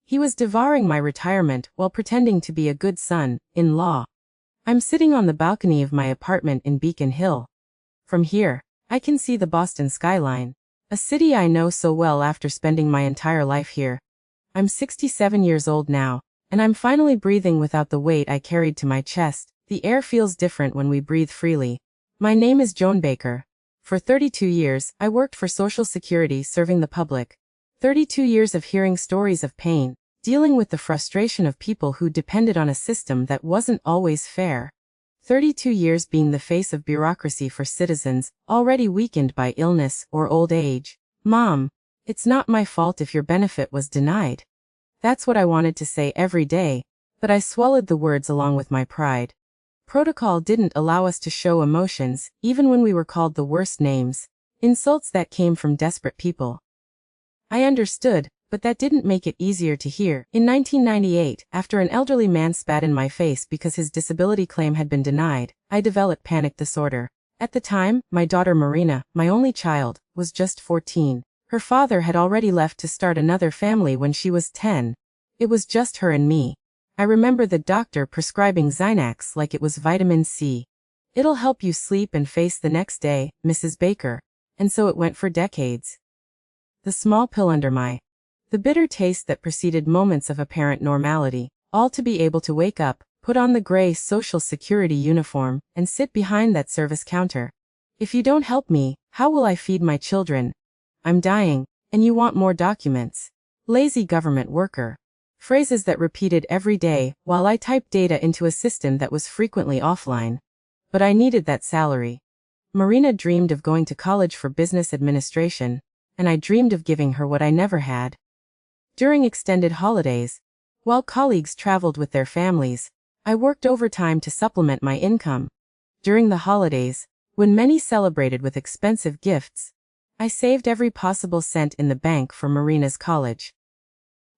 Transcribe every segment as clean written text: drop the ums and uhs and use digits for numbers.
He was devouring my retirement while pretending to be a good son-in-law. I'm sitting on the balcony of my apartment in Beacon Hill. From here, I can see the Boston skyline, a city I know so well after spending my entire life here. I'm 67 years old now, and I'm finally breathing without the weight I carried to my chest. The air feels different when we breathe freely. My name is Joan Baker. For 32 years, I worked for Social Security serving the public. 32 years of hearing stories of pain, dealing with the frustration of people who depended on a system that wasn't always fair. 32 years being the face of bureaucracy for citizens already weakened by illness or old age. Mom, it's not my fault if your benefit was denied. That's what I wanted to say every day, but I swallowed the words along with my pride. Protocol didn't allow us to show emotions, even when we were called the worst names, insults that came from desperate people. I understood, but that didn't make it easier to hear. In 1998, after an elderly man spat in my face because his disability claim had been denied, I developed panic disorder. At the time, my daughter Marina, my only child, was just 14. Her father had already left to start another family when she was 10. It was just her and me. I remember the doctor prescribing Xanax like it was vitamin C. It'll help you sleep and face the next day, Mrs. Baker. And so it went for decades. The small pill under my the bitter taste that preceded moments of apparent normality, all to be able to wake up, put on the gray Social Security uniform, and sit behind that service counter. If you don't help me, how will I feed my children? I'm dying, and you want more documents. Lazy government worker. Phrases that repeated every day while I typed data into a system that was frequently offline. But I needed that salary. Marina dreamed of going to college for business administration, and I dreamed of giving her what I never had. During extended holidays, while colleagues traveled with their families, I worked overtime to supplement my income. During the holidays, when many celebrated with expensive gifts, I saved every possible cent in the bank for Marina's college.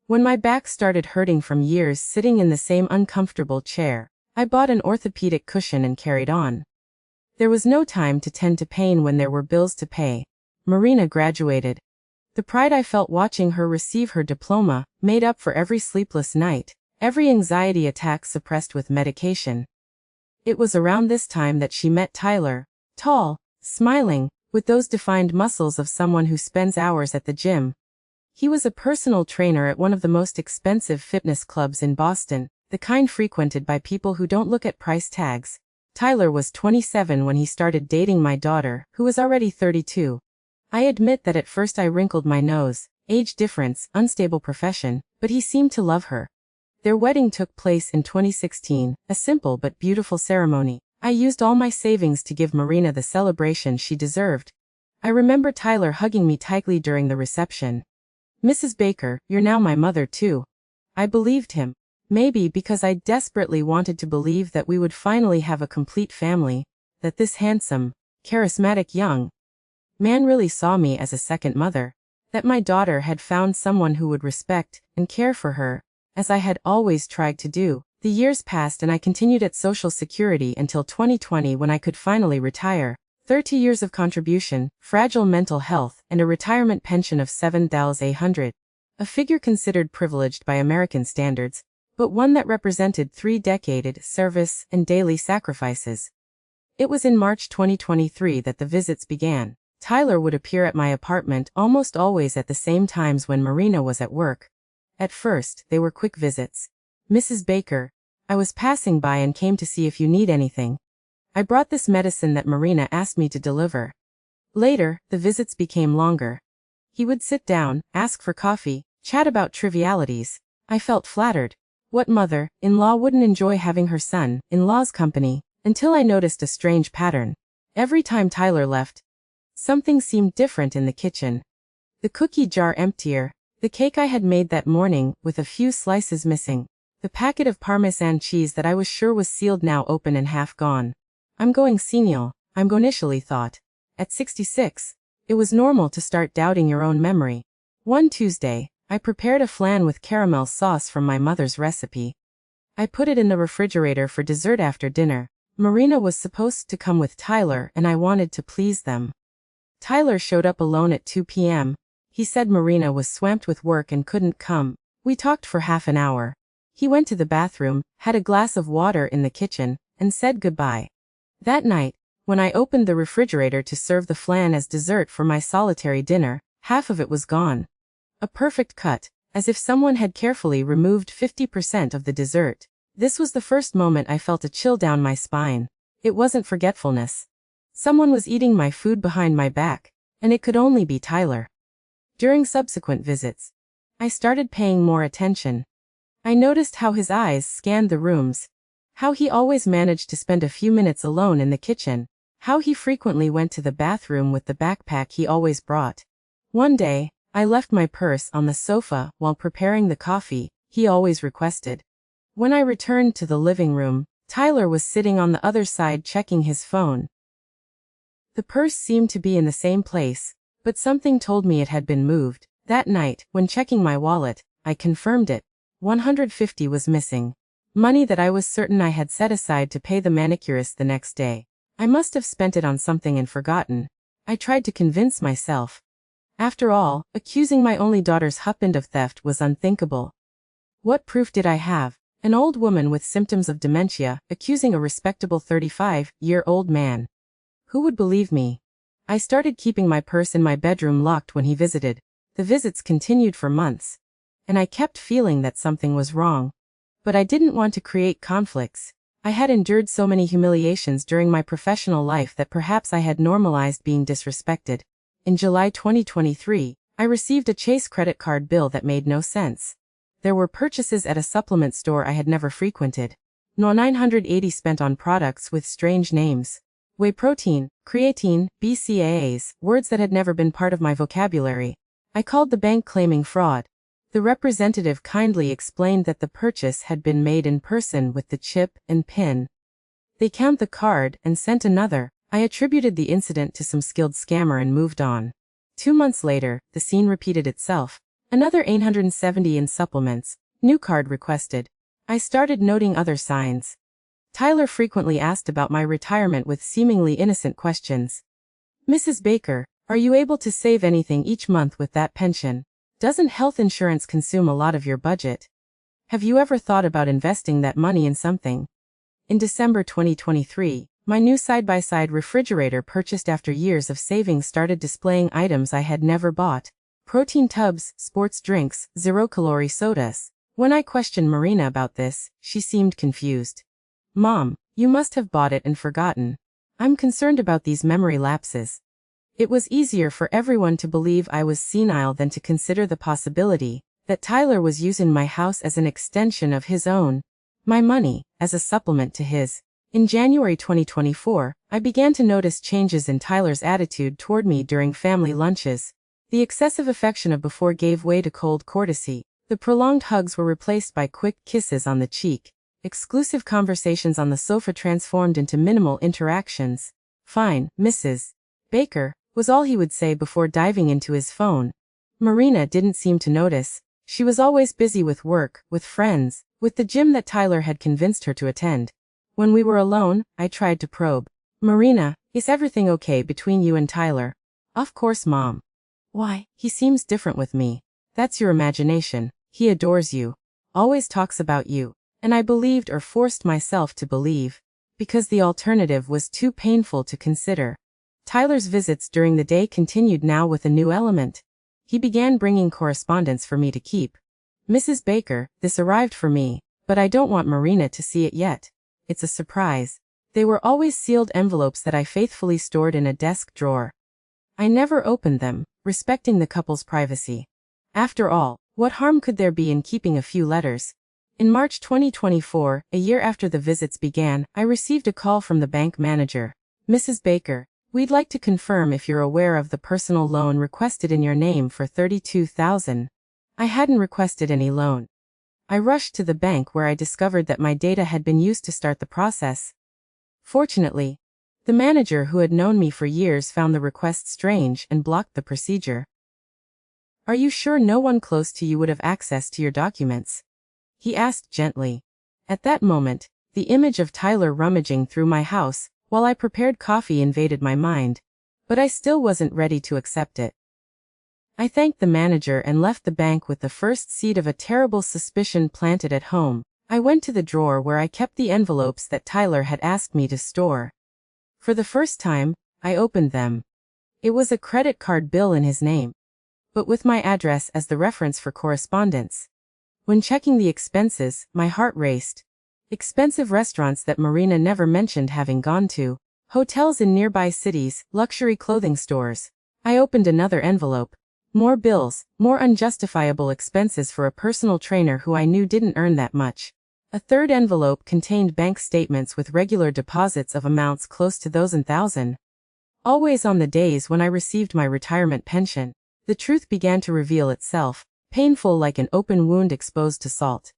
When my back started hurting from years sitting in the same uncomfortable chair, I bought an orthopedic cushion and carried on. There was no time to tend to pain when there were bills to pay. Marina graduated. The pride I felt watching her receive her diploma made up for every sleepless night, every anxiety attack suppressed with medication. It was around this time that she met Tyler, tall, smiling, with those defined muscles of someone who spends hours at the gym. He was a personal trainer at one of the most expensive fitness clubs in Boston, the kind frequented by people who don't look at price tags. Tyler was 27 when he started dating my daughter, who was already 32. I admit that at first I wrinkled my nose, age difference, unstable profession, but he seemed to love her. Their wedding took place in 2016, a simple but beautiful ceremony. I used all my savings to give Marina the celebration she deserved. I remember Tyler hugging me tightly during the reception. Mrs. Baker, you're now my mother too. I believed him. Maybe because I desperately wanted to believe that we would finally have a complete family, that this handsome, charismatic young man really saw me as a second mother, that my daughter had found someone who would respect and care for her, as I had always tried to do. The years passed and I continued at Social Security until 2020 when I could finally retire. 30 years of contribution, fragile mental health, and a retirement pension of $7,800. A figure considered privileged by American standards, but one that represented 3 decades service and daily sacrifices. It was in March 2023 that the visits began. Tyler would appear at my apartment almost always at the same times when Marina was at work. At first, they were quick visits. Mrs. Baker, I was passing by and came to see if you need anything. I brought this medicine that Marina asked me to deliver. Later, the visits became longer. He would sit down, ask for coffee, chat about trivialities. I felt flattered. What mother-in-law wouldn't enjoy having her son-in-law's company? Until I noticed a strange pattern. Every time Tyler left, something seemed different in the kitchen. The cookie jar emptier, the cake I had made that morning with a few slices missing, the packet of Parmesan cheese that I was sure was sealed now open and half gone. I'm going senile, I'm initially thought. At 66, it was normal to start doubting your own memory. One Tuesday, I prepared a flan with caramel sauce from my mother's recipe. I put it in the refrigerator for dessert after dinner. Marina was supposed to come with Tyler and I wanted to please them. Tyler showed up alone at 2 p.m. He said Marina was swamped with work and couldn't come, We talked for half an hour. He went to the bathroom, had a glass of water in the kitchen, and said goodbye. That night, when I opened the refrigerator to serve the flan as dessert for my solitary dinner, half of it was gone. A perfect cut, as if someone had carefully removed 50% of the dessert. This was the first moment I felt a chill down my spine. It wasn't forgetfulness. Someone was eating my food behind my back, and it could only be Tyler. During subsequent visits, I started paying more attention. I noticed how his eyes scanned the rooms, how he always managed to spend a few minutes alone in the kitchen, how he frequently went to the bathroom with the backpack he always brought. One day, I left my purse on the sofa while preparing the coffee he always requested. When I returned to the living room, Tyler was sitting on the other side checking his phone. The purse seemed to be in the same place, but something told me it had been moved. That night, when checking my wallet, I confirmed it. $150 was missing. Money that I was certain I had set aside to pay the manicurist the next day. I must have spent it on something and forgotten. I tried to convince myself. After all, accusing my only daughter's husband of theft was unthinkable. What proof did I have? An old woman with symptoms of dementia, accusing a respectable 35-year-old man. Who would believe me? I started keeping my purse in my bedroom locked when he visited. The visits continued for months, and I kept feeling that something was wrong. But I didn't want to create conflicts. I had endured so many humiliations during my professional life that perhaps I had normalized being disrespected. In July 2023, I received a Chase credit card bill that made no sense. There were purchases at a supplement store I had never frequented. No $980 spent on products with strange names. Whey protein, creatine, BCAAs, words that had never been part of my vocabulary. I called the bank claiming fraud. The representative kindly explained that the purchase had been made in person with the chip and PIN. They counted the card and sent another. I attributed the incident to some skilled scammer and moved on. 2 months later, the scene repeated itself. Another $870 in supplements. New card requested. I started noting other signs. Tyler frequently asked about my retirement with seemingly innocent questions. Mrs. Baker, are you able to save anything each month with that pension? Doesn't health insurance consume a lot of your budget? Have you ever thought about investing that money in something? In December 2023, my new side-by-side refrigerator purchased after years of savings started displaying items I had never bought. Protein tubs, sports drinks, zero-calorie sodas. When I questioned Marina about this, she seemed confused. Mom, you must have bought it and forgotten. I'm concerned about these memory lapses. It was easier for everyone to believe I was senile than to consider the possibility that Tyler was using my house as an extension of his own. My money, as a supplement to his. In January 2024, I began to notice changes in Tyler's attitude toward me during family lunches. The excessive affection of before gave way to cold courtesy. The prolonged hugs were replaced by quick kisses on the cheek. Exclusive conversations on the sofa transformed into minimal interactions. Fine, Mrs. Baker, was all he would say before diving into his phone. Marina didn't seem to notice. She was always busy with work, with friends, with the gym that Tyler had convinced her to attend. When we were alone, I tried to probe. Marina, is everything okay between you and Tyler? Of course, Mom. Why, he seems different with me. That's your imagination. He adores you. Always talks about you. And I believed or forced myself to believe. Because the alternative was too painful to consider. Tyler's visits during the day continued now with a new element. He began bringing correspondence for me to keep. Mrs. Baker, this arrived for me, but I don't want Marina to see it yet. It's a surprise. They were always sealed envelopes that I faithfully stored in a desk drawer. I never opened them, respecting the couple's privacy. After all, what harm could there be in keeping a few letters? In March 2024, a year after the visits began, I received a call from the bank manager. Mrs. Baker, we'd like to confirm if you're aware of the personal loan requested in your name for $32,000. I hadn't requested any loan. I rushed to the bank where I discovered that my data had been used to start the process. Fortunately, the manager who had known me for years found the request strange and blocked the procedure. Are you sure no one close to you would have access to your documents? He asked gently. At that moment, the image of Tyler rummaging through my house while I prepared coffee invaded my mind, but I still wasn't ready to accept it. I thanked the manager and left the bank with the first seed of a terrible suspicion planted at home. I went to the drawer where I kept the envelopes that Tyler had asked me to store. For the first time, I opened them. It was a credit card bill in his name, but with my address as the reference for correspondence. When checking the expenses, my heart raced. Expensive restaurants that Marina never mentioned having gone to, hotels in nearby cities, luxury clothing stores. I opened another envelope. More bills, more unjustifiable expenses for a personal trainer who I knew didn't earn that much. A third envelope contained bank statements with regular deposits of amounts close to those in thousand. Always on the days when I received my retirement pension, the truth began to reveal itself, painful like an open wound exposed to salt.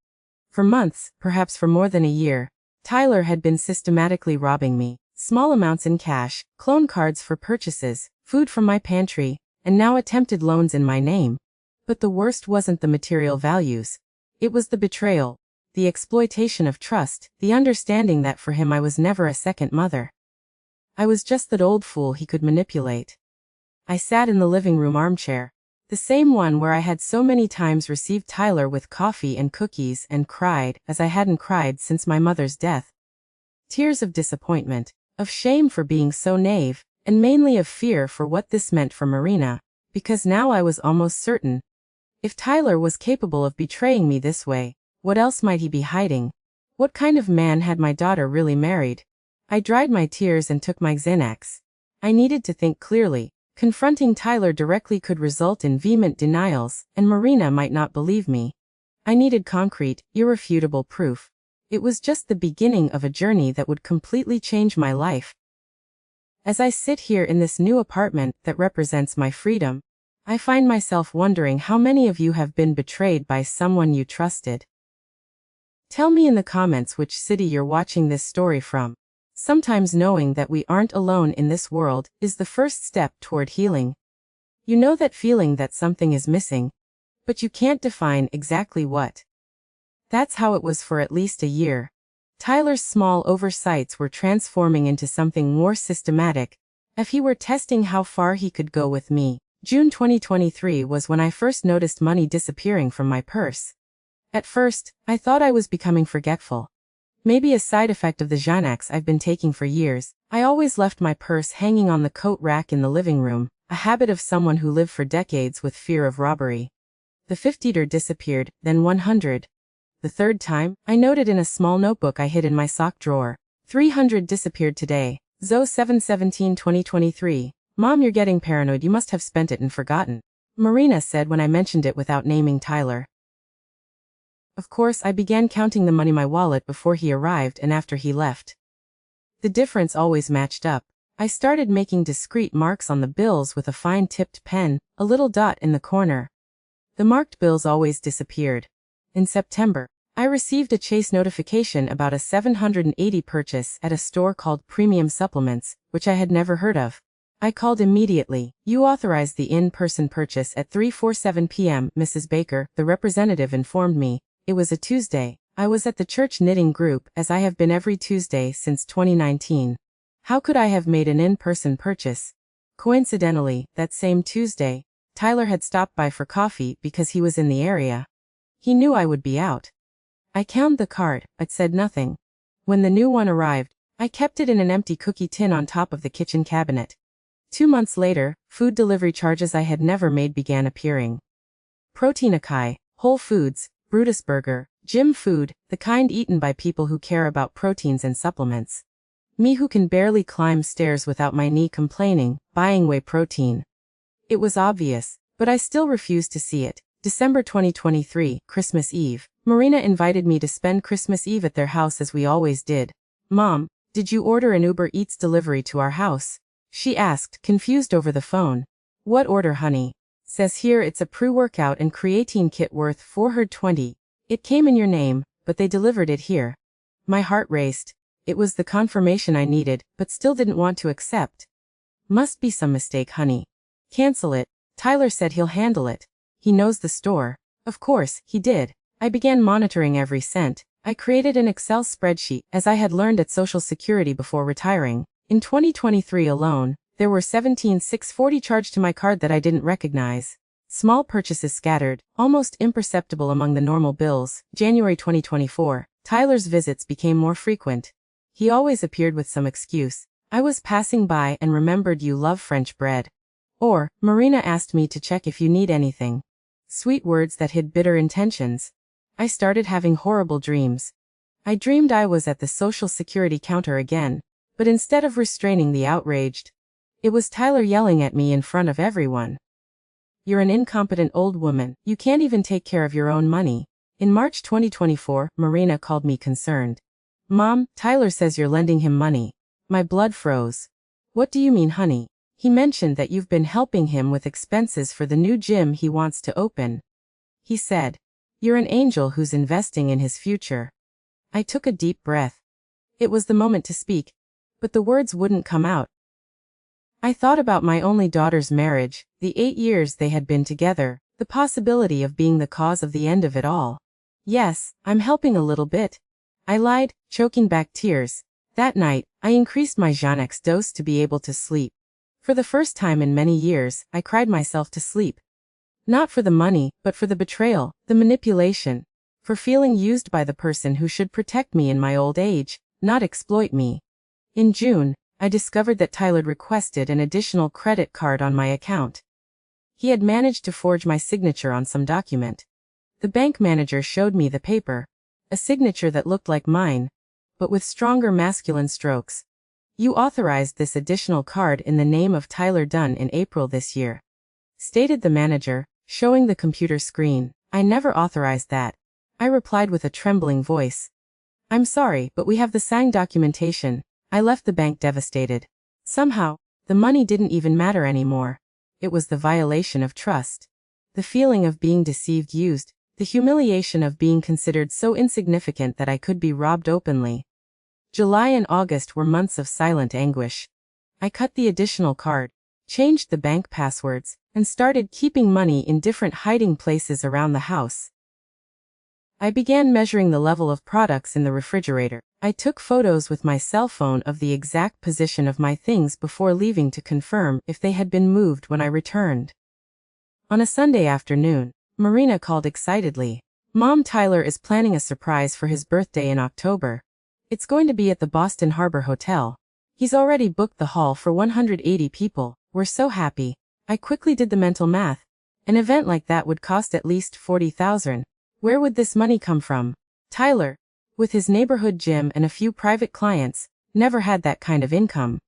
For months, perhaps for more than a year, Tyler had been systematically robbing me. Small amounts in cash, clone cards for purchases, food from my pantry, and now attempted loans in my name. But the worst wasn't the material values. It was the betrayal, the exploitation of trust, the understanding that for him I was never a second mother. I was just that old fool he could manipulate. I sat in the living room armchair, the same one where I had so many times received Tyler with coffee and cookies and cried as I hadn't cried since my mother's death. Tears of disappointment, of shame for being so naive, and mainly of fear for what this meant for Marina, because now I was almost certain. If Tyler was capable of betraying me this way, what else might he be hiding? What kind of man had my daughter really married? I dried my tears and took my Xanax. I needed to think clearly. Confronting Tyler directly could result in vehement denials, and Marina might not believe me. I needed concrete, irrefutable proof. It was just the beginning of a journey that would completely change my life. As I sit here in this new apartment that represents my freedom, I find myself wondering how many of you have been betrayed by someone you trusted. Tell me in the comments which city you're watching this story from. Sometimes knowing that we aren't alone in this world is the first step toward healing. You know that feeling that something is missing, but you can't define exactly what. That's how it was for at least a year. Tyler's small oversights were transforming into something more systematic, if he were testing how far he could go with me. June 2023 was when I first noticed money disappearing from my purse. At first, I thought I was becoming forgetful. Maybe a side effect of the Xanax I've been taking for years. I always left my purse hanging on the coat rack in the living room, a habit of someone who lived for decades with fear of robbery. The $50 disappeared, then 100. The third time, I noted in a small notebook I hid in my sock drawer. 300 disappeared today. Zo 7/17/2023. Mom, you're getting paranoid, you must have spent it and forgotten. Marina said when I mentioned it without naming Tyler. Of course, I began counting the money in my wallet before he arrived and after he left. The difference always matched up. I started making discreet marks on the bills with a fine-tipped pen, a little dot in the corner. The marked bills always disappeared. In September, I received a Chase notification about a 780 purchase at a store called Premium Supplements, which I had never heard of. I called immediately. You authorized the in-person purchase at 3:47 p.m., Mrs. Baker, the representative informed me. It was a Tuesday. I was at the church knitting group, as I have been every Tuesday since 2019. How could I have made an in-person purchase? Coincidentally, that same Tuesday, Tyler had stopped by for coffee because he was in the area. He knew I would be out. I counted the card, but said nothing. When the new one arrived, I kept it in an empty cookie tin on top of the kitchen cabinet. 2 months later, food delivery charges I had never made began appearing. Protein Akai, Whole Foods, Brutus Burger, gym food, the kind eaten by people who care about proteins and supplements. Me who can barely climb stairs without my knee complaining, buying whey protein. It was obvious, but I still refused to see it. December 2023, Christmas Eve. Marina invited me to spend Christmas Eve at their house as we always did. Mom, did you order an Uber Eats delivery to our house? She asked, confused over the phone. What order, honey? Says here it's a pre-workout and creatine kit worth $420. It came in your name, but they delivered it here. My heart raced. It was the confirmation I needed, but still didn't want to accept. Must be some mistake, honey. Cancel it. Tyler said he'll handle it. He knows the store. Of course, he did. I began monitoring every cent. I created an Excel spreadsheet, as I had learned at Social Security before retiring. In 2023 alone, there were $17,640 charged to my card that I didn't recognize. Small purchases scattered, almost imperceptible among the normal bills. January 2024. Tyler's visits became more frequent. He always appeared with some excuse. I was passing by and remembered you love French bread. Or, Marina asked me to check if you need anything. Sweet words that hid bitter intentions. I started having horrible dreams. I dreamed I was at the Social Security counter again, but instead of restraining the outraged, it was Tyler yelling at me in front of everyone. You're an incompetent old woman, you can't even take care of your own money. In March 2024, Marina called me concerned. Mom, Tyler says you're lending him money. My blood froze. What do you mean, honey? He mentioned that you've been helping him with expenses for the new gym he wants to open. He said, you're an angel who's investing in his future. I took a deep breath. It was the moment to speak, but the words wouldn't come out. I thought about my only daughter's marriage, the 8 years they had been together, the possibility of being the cause of the end of it all. Yes, I'm helping a little bit. I lied, choking back tears. That night, I increased my Xanax dose to be able to sleep. For the first time in many years, I cried myself to sleep. Not for the money, but for the betrayal, the manipulation, for feeling used by the person who should protect me in my old age, not exploit me. In June, I discovered that Tyler requested an additional credit card on my account. He had managed to forge my signature on some document. The bank manager showed me the paper, a signature that looked like mine, but with stronger masculine strokes. You authorized this additional card in the name of Tyler Dunn in April this year, stated the manager, showing the computer screen. I never authorized that. I replied with a trembling voice. I'm sorry, but we have the signed documentation. I left the bank devastated. Somehow, the money didn't even matter anymore. It was the violation of trust. The feeling of being deceived, used, the humiliation of being considered so insignificant that I could be robbed openly. July and August were months of silent anguish. I cut the additional card, changed the bank passwords, and started keeping money in different hiding places around the house. I began measuring the level of products in the refrigerator. I took photos with my cell phone of the exact position of my things before leaving to confirm if they had been moved when I returned. On a Sunday afternoon, Marina called excitedly. Mom, Tyler is planning a surprise for his birthday in October. It's going to be at the Boston Harbor Hotel. He's already booked the hall for 180 people. We're so happy. I quickly did the mental math. An event like that would cost at least $40,000. Where would this money come from? Tyler, with his neighborhood gym and a few private clients, never had that kind of income.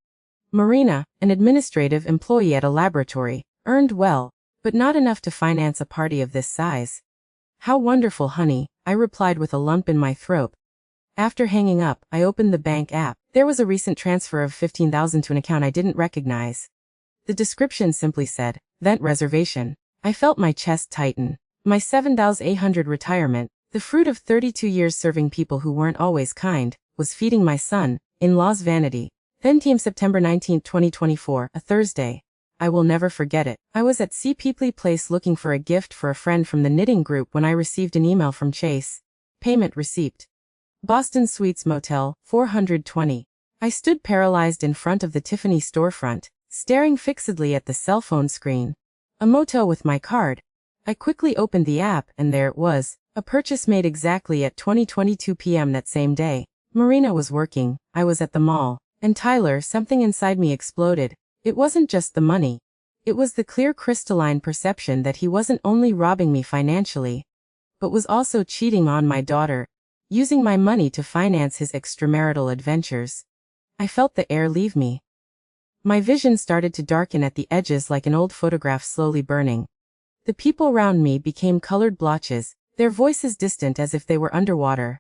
Marina, an administrative employee at a laboratory, earned well, but not enough to finance a party of this size. How wonderful, honey, I replied with a lump in my throat. After hanging up, I opened the bank app. There was a recent transfer of $15,000 to an account I didn't recognize. The description simply said, "Vent reservation." I felt my chest tighten. My $7,800 retirement, the fruit of 32 years serving people who weren't always kind, was feeding my son-in-law's vanity. Then came September 19, 2024, a Thursday. I will never forget it. I was at C. Peeply Place looking for a gift for a friend from the knitting group when I received an email from Chase. Payment receipt. Boston Suites Motel, 420. I stood paralyzed in front of the Tiffany storefront, staring fixedly at the cell phone screen. A motel with my card. I quickly opened the app and there it was, a purchase made exactly at 20:22 p.m. that same day. Marina was working, I was at the mall, and Tyler, something inside me exploded. It wasn't just the money. It was the clear crystalline perception that he wasn't only robbing me financially, but was also cheating on my daughter, using my money to finance his extramarital adventures. I felt the air leave me. My vision started to darken at the edges like an old photograph slowly burning. The people around me became colored blotches, their voices distant as if they were underwater.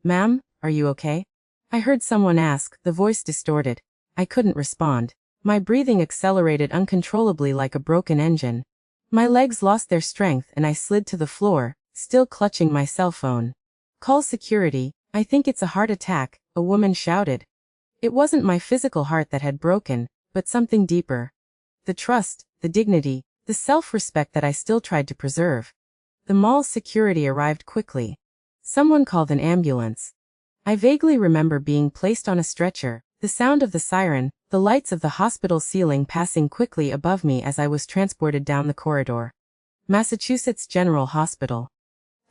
Ma'am, are you okay? I heard someone ask, the voice distorted. I couldn't respond. My breathing accelerated uncontrollably like a broken engine. My legs lost their strength and I slid to the floor, still clutching my cell phone. Call security, I think it's a heart attack, a woman shouted. It wasn't my physical heart that had broken, but something deeper. The trust, the dignity, the self-respect that I still tried to preserve. The mall's security arrived quickly. Someone called an ambulance. I vaguely remember being placed on a stretcher, the sound of the siren, the lights of the hospital ceiling passing quickly above me as I was transported down the corridor. Massachusetts General Hospital.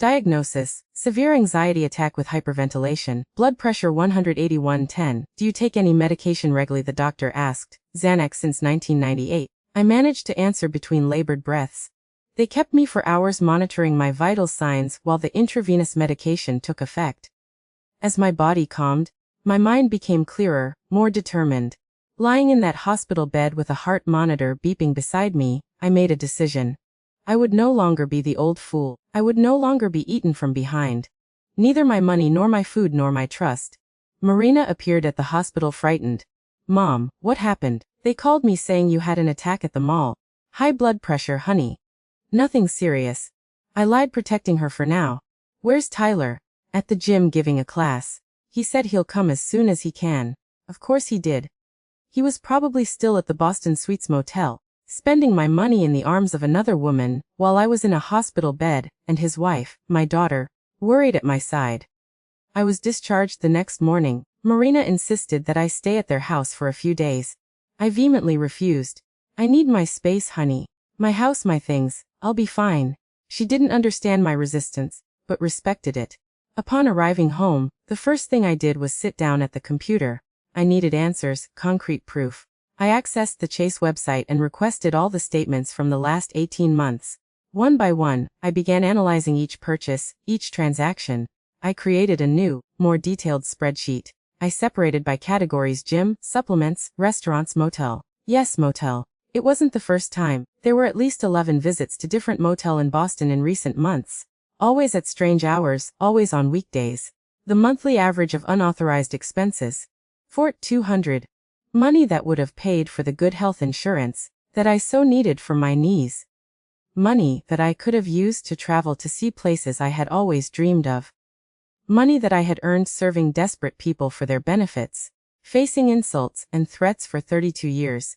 Diagnosis: severe anxiety attack with hyperventilation, blood pressure 181/10. Do you take any medication regularly? The doctor asked. Xanax since 1998. I managed to answer between labored breaths. They kept me for hours monitoring my vital signs while the intravenous medication took effect. As my body calmed, my mind became clearer, more determined. Lying in that hospital bed with a heart monitor beeping beside me, I made a decision. I would no longer be the old fool. I would no longer be eaten from behind. Neither my money nor my food nor my trust. Marina appeared at the hospital frightened. Mom, what happened? They called me saying you had an attack at the mall. High blood pressure, honey. Nothing serious. I lied, protecting her for now. Where's Tyler? At the gym giving a class. He said he'll come as soon as he can. Of course he did. He was probably still at the Boston Suites motel, spending my money in the arms of another woman, while I was in a hospital bed, and his wife, my daughter, worried at my side. I was discharged the next morning. Marina insisted that I stay at their house for a few days. I vehemently refused. I need my space, honey. My house, my things. I'll be fine. She didn't understand my resistance, but respected it. Upon arriving home, the first thing I did was sit down at the computer. I needed answers, concrete proof. I accessed the Chase website and requested all the statements from the last 18 months. One by one, I began analyzing each purchase, each transaction. I created a new, more detailed spreadsheet. I separated by categories: gym, supplements, restaurants, motel. Yes, motel. It wasn't the first time. There were at least 11 visits to different motel in Boston in recent months. Always at strange hours, always on weekdays. The monthly average of unauthorized expenses: $200. Money that would have paid for the good health insurance that I so needed for my knees. Money that I could have used to travel to see places I had always dreamed of. Money that I had earned serving desperate people for their benefits, facing insults and threats for 32 years.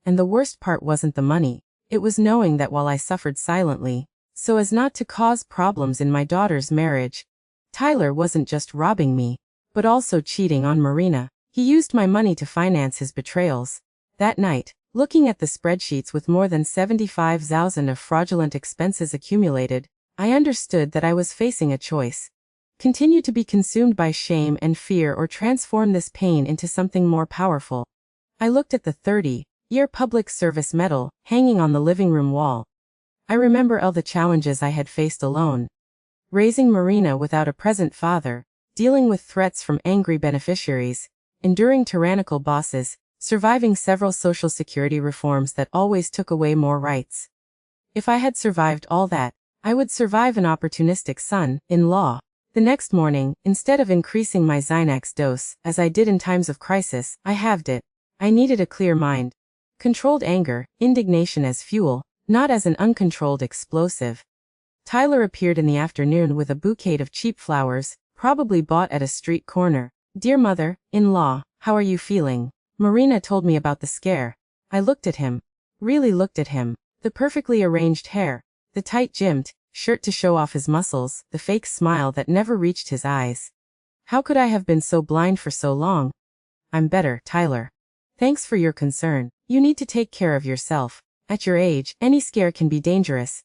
And the worst part wasn't the money. It was knowing that while I suffered silently, so as not to cause problems in my daughter's marriage, Tyler wasn't just robbing me, but also cheating on Marina. He used my money to finance his betrayals. That night, looking at the spreadsheets with more than $75,000 of fraudulent expenses accumulated, I understood that I was facing a choice. Continue to be consumed by shame and fear, or transform this pain into something more powerful. I looked at the 30-year public service medal hanging on the living room wall. I remember all the challenges I had faced alone. Raising Marina without a present father, dealing with threats from angry beneficiaries, enduring tyrannical bosses, surviving several Social Security reforms that always took away more rights. If I had survived all that, I would survive an opportunistic son-in-law. The next morning, instead of increasing my Xanax dose, as I did in times of crisis, I halved it. I needed a clear mind. Controlled anger, indignation as fuel, not as an uncontrolled explosive. Tyler appeared in the afternoon with a bouquet of cheap flowers, probably bought at a street corner. Dear mother-in-law, how are you feeling? Marina told me about the scare. I looked at him. Really looked at him. The perfectly arranged hair, the tight gymmed shirt to show off his muscles, the fake smile that never reached his eyes. How could I have been so blind for so long? I'm better, Tyler. Thanks for your concern. You need to take care of yourself. At your age, any scare can be dangerous.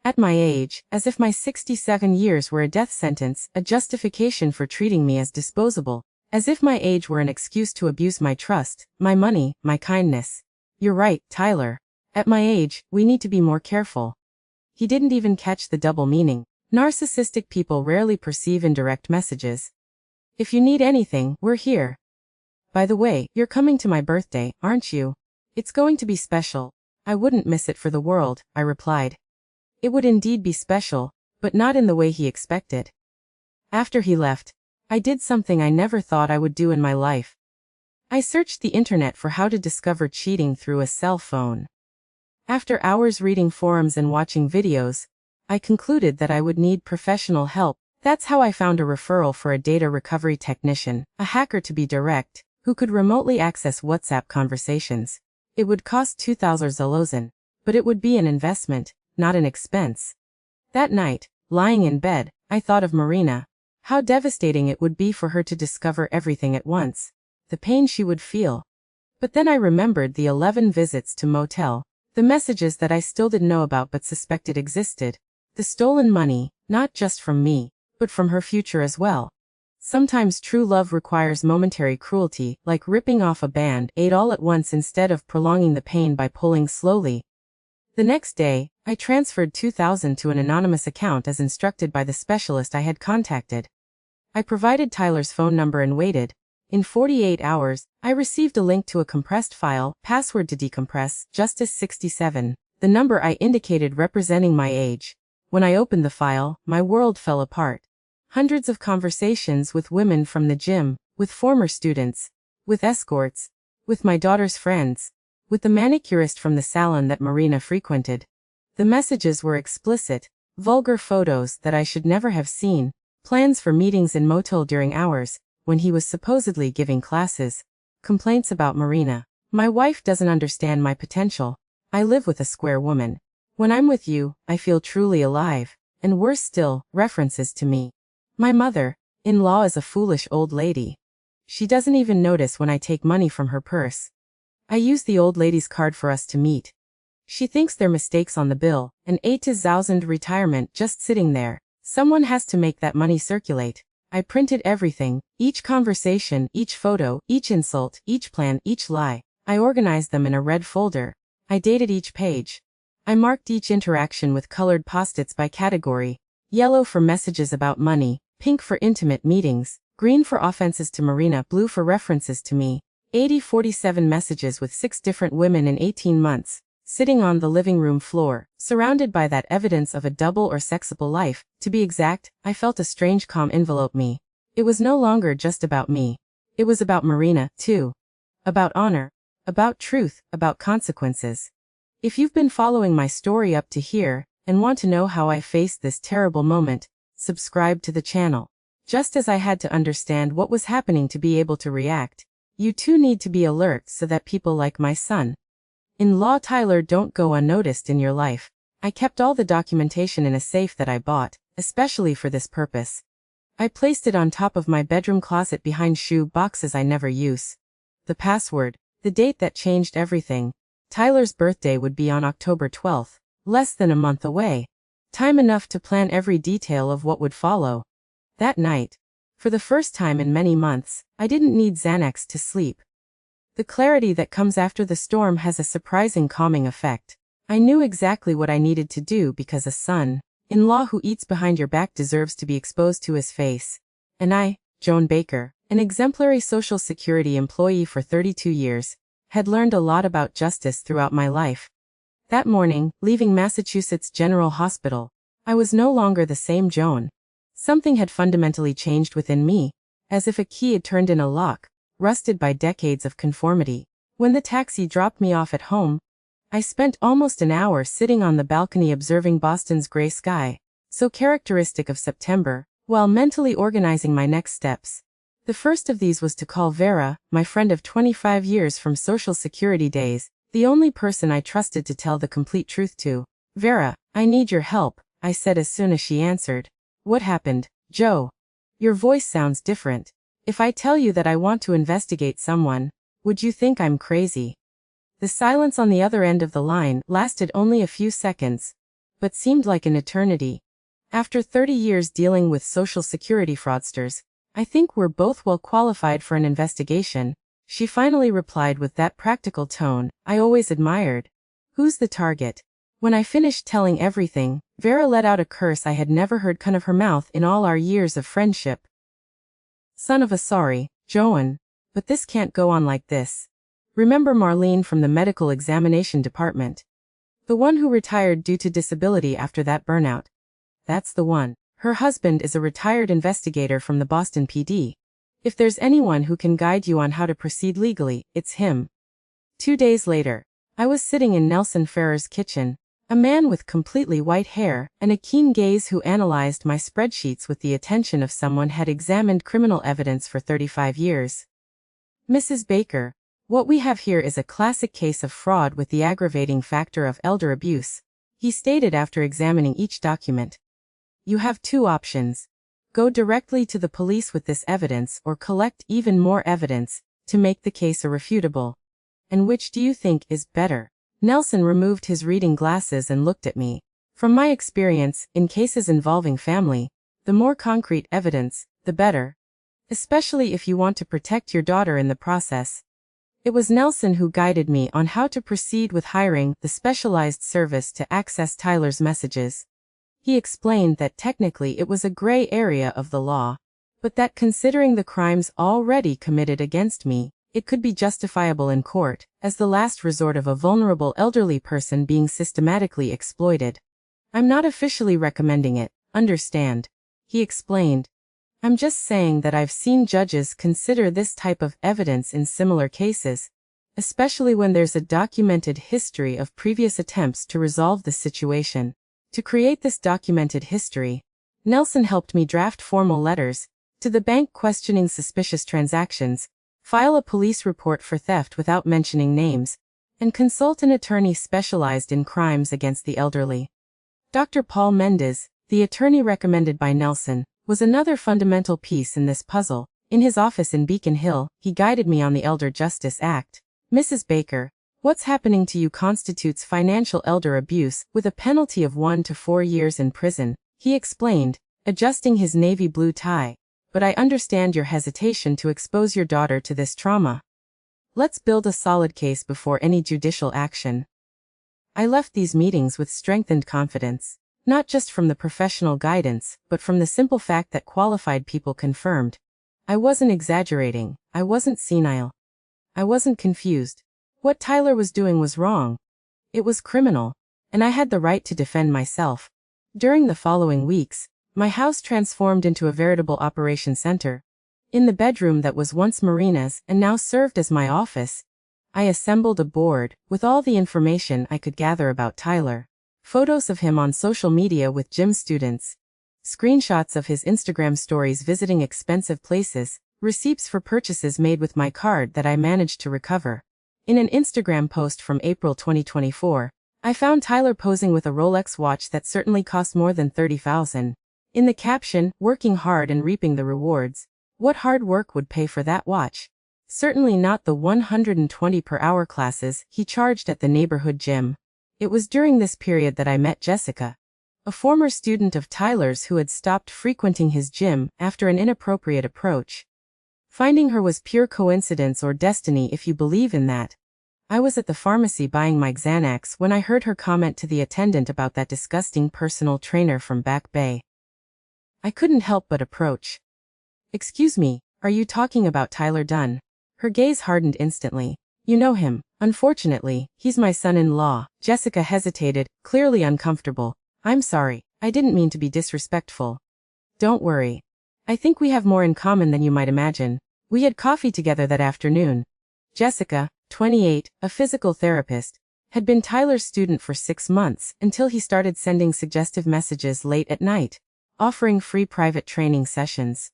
At my age, as if my 67 years were a death sentence, a justification for treating me as disposable. As if my age were an excuse to abuse my trust, my money, my kindness. You're right, Tyler. At my age, we need to be more careful. He didn't even catch the double meaning. Narcissistic people rarely perceive indirect messages. If you need anything, we're here. By the way, you're coming to my birthday, aren't you? It's going to be special. I wouldn't miss it for the world, I replied. It would indeed be special, but not in the way he expected. After he left, I did something I never thought I would do in my life. I searched the internet for how to discover cheating through a cell phone. After hours reading forums and watching videos, I concluded that I would need professional help. That's how I found a referral for a data recovery technician, a hacker to be direct, who could remotely access WhatsApp conversations. It would cost $2,000, but it would be an investment, not an expense. That night, lying in bed, I thought of Marina. How devastating it would be for her to discover everything at once. The pain she would feel. But then I remembered the 11 visits to motel, The messages that I still didn't know about but suspected existed. The stolen money, not just from me, but from her future as well. Sometimes true love requires momentary cruelty, like ripping off a band-aid all at once instead of prolonging the pain by pulling slowly. The next day, I transferred $2,000 to an anonymous account as instructed by the specialist I had contacted. I provided Tyler's phone number and waited. In 48 hours, I received a link to a compressed file, password to decompress, Justice 67, the number I indicated representing my age. When I opened the file, my world fell apart. Hundreds of conversations with women from the gym, with former students, with escorts, with my daughter's friends, with the manicurist from the salon that Marina frequented. The messages were explicit, vulgar photos that I should never have seen, plans for meetings in motel during hours, when he was supposedly giving classes, complaints about Marina. My wife doesn't understand my potential. I live with a square woman. When I'm with you, I feel truly alive, and worse still, references to me. My mother-in-law is a foolish old lady. She doesn't even notice when I take money from her purse. I use the old lady's card for us to meet. She thinks there are mistakes on the bill, an 8,000 retirement just sitting there. Someone has to make that money circulate. I printed everything, each conversation, each photo, each insult, each plan, each lie. I organized them in a red folder. I dated each page. I marked each interaction with colored post-its by category. Yellow for messages about money, pink for intimate meetings, green for offenses to Marina, blue for references to me. 47 messages with 6 different women in 18 months. Sitting on the living room floor, surrounded by that evidence of a double or sexable life, to be exact, I felt a strange calm envelope me. It was no longer just about me. It was about Marina, too. About honor. About truth, about consequences. If you've been following my story up to here, and want to know how I faced this terrible moment, subscribe to the channel. Just as I had to understand what was happening to be able to react, you too need to be alert so that people like my son-in-law Tyler don't go unnoticed in your life. I kept all the documentation in a safe that I bought, especially for this purpose. I placed it on top of my bedroom closet behind shoe boxes I never use. The password, the date that changed everything. Tyler's birthday would be on October 12th, less than a month away. Time enough to plan every detail of what would follow. That night, for the first time in many months, I didn't need Xanax to sleep. The clarity that comes after the storm has a surprising calming effect. I knew exactly what I needed to do because a son-in-law who eats behind your back deserves to be exposed to his face. And I, Joan Baker, an exemplary Social Security employee for 32 years, had learned a lot about justice throughout my life. That morning, leaving Massachusetts General Hospital, I was no longer the same Joan. Something had fundamentally changed within me, as if a key had turned in a lock, rusted by decades of conformity. When the taxi dropped me off at home, I spent almost an hour sitting on the balcony observing Boston's gray sky, so characteristic of September, while mentally organizing my next steps. The first of these was to call Vera, my friend of 25 years from Social Security days, the only person I trusted to tell the complete truth to. "Vera, I need your help," I said as soon as she answered. "What happened, Joe? Your voice sounds different. If I tell you that I want to investigate someone, would you think I'm crazy?" The silence on the other end of the line lasted only a few seconds, but seemed like an eternity. After 30 years dealing with Social Security fraudsters, I think we're both well qualified for an investigation, she finally replied with that practical tone I always admired. "Who's the target?" When I finished telling everything, Vera let out a curse I had never heard come of her mouth in all our years of friendship. "Son of a sorry, Joan, but this can't go on like this. Remember Marlene from the medical examination department? The one who retired due to disability after that burnout? That's the one. Her husband is a retired investigator from the Boston PD. If there's anyone who can guide you on how to proceed legally, it's him." 2 days later, I was sitting in Nelson Ferrer's kitchen, a man with completely white hair and a keen gaze who analyzed my spreadsheets with the attention of someone had examined criminal evidence for 35 years. "Mrs. Baker, what we have here is a classic case of fraud with the aggravating factor of elder abuse," he stated after examining each document. "You have 2 options. Go directly to the police with this evidence or collect even more evidence to make the case irrefutable. And which do you think is better?" Nelson removed his reading glasses and looked at me. From my experience, in cases involving family, the more concrete evidence, the better. Especially if you want to protect your daughter in the process. It was Nelson who guided me on how to proceed with hiring the specialized service to access Tyler's messages. He explained that technically it was a gray area of the law, but that considering the crimes already committed against me, it could be justifiable in court, as the last resort of a vulnerable elderly person being systematically exploited. I'm not officially recommending it, understand? He explained. I'm just saying that I've seen judges consider this type of evidence in similar cases, especially when there's a documented history of previous attempts to resolve the situation. To create this documented history, Nelson helped me draft formal letters to the bank questioning suspicious transactions, file a police report for theft without mentioning names, and consult an attorney specialized in crimes against the elderly. Dr. Paul Mendez, the attorney recommended by Nelson, was another fundamental piece in this puzzle. In his office in Beacon Hill, he guided me on the Elder Justice Act. Mrs. Baker, what's happening to you constitutes financial elder abuse with a penalty of 1 to 4 years in prison, he explained, adjusting his navy blue tie. But I understand your hesitation to expose your daughter to this trauma. Let's build a solid case before any judicial action. I left these meetings with strengthened confidence, not just from the professional guidance, but from the simple fact that qualified people confirmed. I wasn't exaggerating, I wasn't senile. I wasn't confused. What Tyler was doing was wrong. It was criminal, and I had the right to defend myself. During the following weeks, my house transformed into a veritable operation center. In the bedroom that was once Marina's and now served as my office, I assembled a board with all the information I could gather about Tyler. Photos of him on social media with gym students, screenshots of his Instagram stories visiting expensive places, receipts for purchases made with my card that I managed to recover. In an Instagram post from April 2024, I found Tyler posing with a Rolex watch that certainly cost more than $30,000. In the caption, working hard and reaping the rewards. What hard work would pay for that watch? Certainly not the 120 per hour classes he charged at the neighborhood gym. It was during this period that I met Jessica, a former student of Tyler's who had stopped frequenting his gym after an inappropriate approach. Finding her was pure coincidence or destiny if you believe in that. I was at the pharmacy buying my Xanax when I heard her comment to the attendant about that disgusting personal trainer from Back Bay. I couldn't help but approach. Excuse me, are you talking about Tyler Dunn? Her gaze hardened instantly. You know him. Unfortunately, he's my son-in-law. Jessica hesitated, clearly uncomfortable. I'm sorry, I didn't mean to be disrespectful. Don't worry. I think we have more in common than you might imagine. We had coffee together that afternoon. Jessica, 28, a physical therapist, had been Tyler's student for 6 months until he started sending suggestive messages late at night, offering free private training sessions.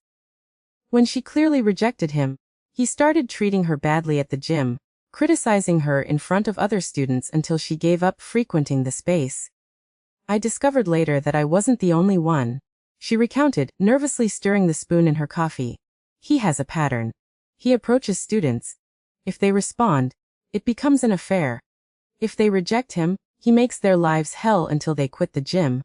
When she clearly rejected him, he started treating her badly at the gym, criticizing her in front of other students until she gave up frequenting the space. I discovered later that I wasn't the only one, she recounted, nervously stirring the spoon in her coffee. He has a pattern. He approaches students. If they respond, it becomes an affair. If they reject him, he makes their lives hell until they quit the gym.